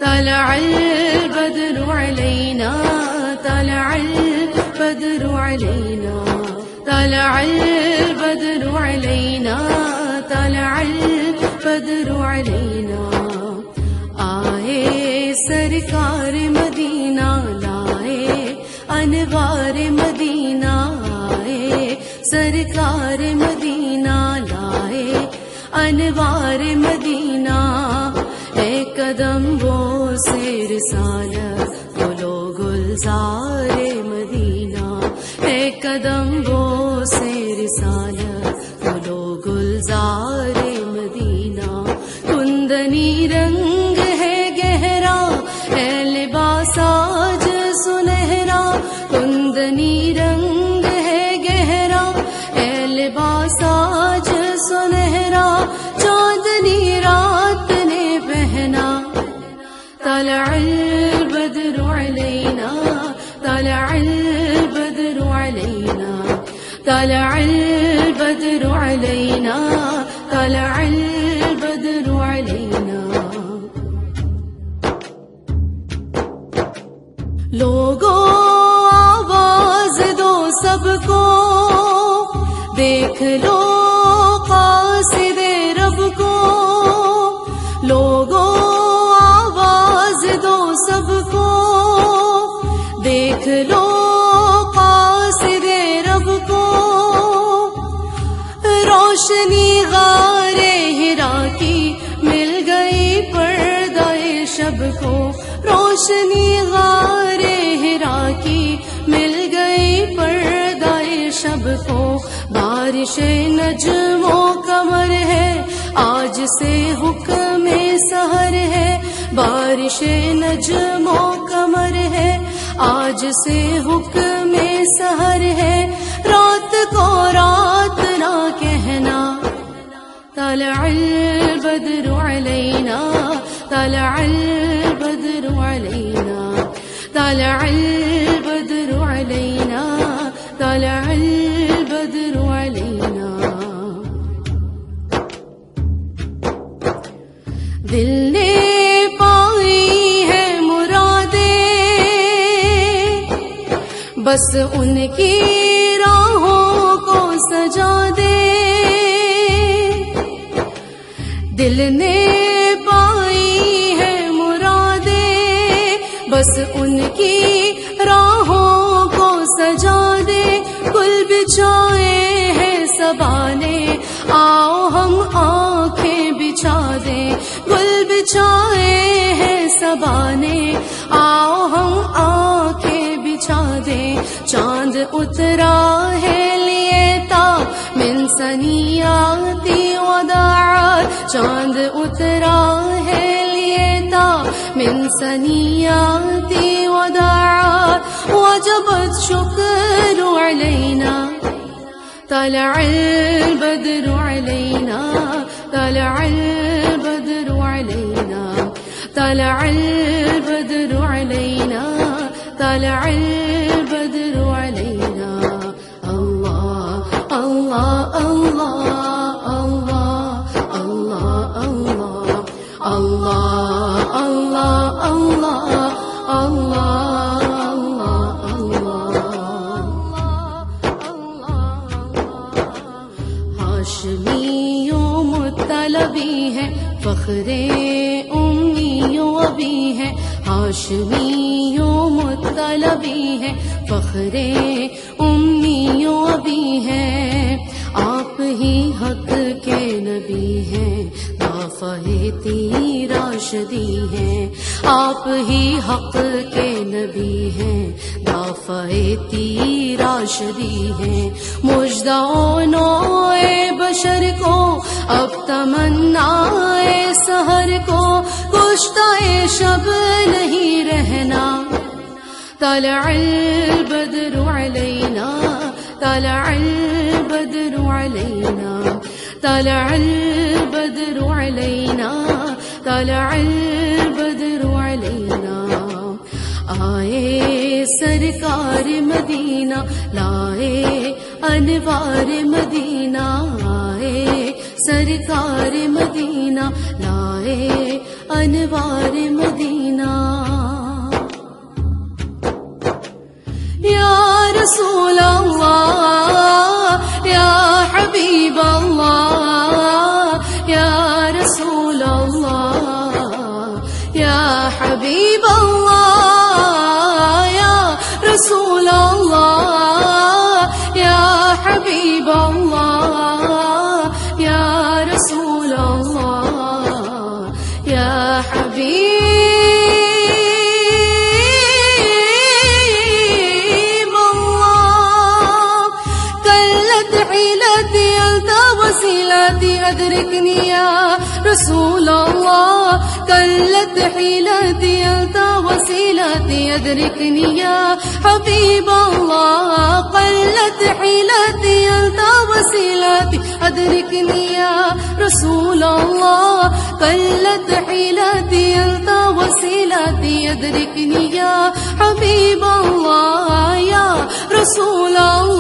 طلع البدر علينا طلع البدر علينا طلع البدر علينا طلع البدر علينا آئے سرکار مدینہ لائے انوار مدینہ آئے سرکار مدینہ لائے انوار مدینہ اے قدم وہ سے رسالت بولو گلزار مدینہ اے قدم وہ سے رسالت بولو گلزار مدینہ کندنی رنگ ہے گہرا ہے لباس آج سنہرا کندنی رنگ ہے گہرا ہے لباس آج سنہرا چاندنی رات نے پہنا طلع البدر علينا طلع البدر علينا طلع البدر علينا طلع البدر علينا لوگوں آواز دو سب کو دیکھ لو قاصد رب کو لوگوں آواز دو سب کو دیکھ لو قاصد رب کو روشنی غار ہرا کی مل گئی پردہ شب کو روشنی غار ہرا کی مل گئی پردہ شب کو بارش نجم و قمر ہے آج سے حکم سحر ہے بارش نجم و قمر ہے آج سے حکم سحر ہے رات کو رات نہ کہنا طلع البدر علينا طلع البدر علينا طلع البدر علينا طلع البدر علينا دل نے پائی ہے مرادیں بس ان کی راہوں کو سجا دے دل نے پائی ہے مرادیں بس ان کی راہوں کو سجا دے گل بچھائے ہیں صبا نے آؤ ہم آنکھیں بچھا دیں گل بچھائے ہیں صبا نے آؤ ہم آنکھیں بچھا دیں چاند اترا ہے لیے تا من ثنیاتی وداعات چاند اترا ہے لیے تا من ثنیاتی وداعات وجبت شکر علینا طلع البدر علينا طلع البدر علينا طلع البدر علينا طلع البدر علينا الله الله الله الله الله الله الله الله الله ہاشمیوں مطلبی ہے فخر امیوں ابھی ہے ہاشمیوں مطلبی ہے فخر امیوں ابھی ہے آپ ہی حق کے نبی ہیں دافع تیر راشدی ہیں آپ ہی حق کے نبی ہیں دافع تیر راشدی ہیں مژدہ نوع بشر کو اب تمنا سحر کو کشتہ شب نہیں رہنا طلع البدر علينا طلع البدر علينا طلع البدر علينا طلع البدر علينا آئے سرکار مدینہ لائے انوار مدینہ آئے سرکار مدینہ لائے انوار مدینہ یا رسول اللہ یا حبیب اللہ یا رسول اللہ یا حبیب اللہ یا رسول اللہ یا حبیب اللہ یا رسول اللہ یا حبیب اللہ قلت حيلتي أنت وسيلتي أدركني يا رسول الله قلت حيلتي أنت وسيلتي أدركني يا حبيب الله قلت حيلتي أنت وسيلتي أدركني يا رسول الله قلت حيلتي أنت وسيلتي أدركني يا حبيب الله يا رسول الله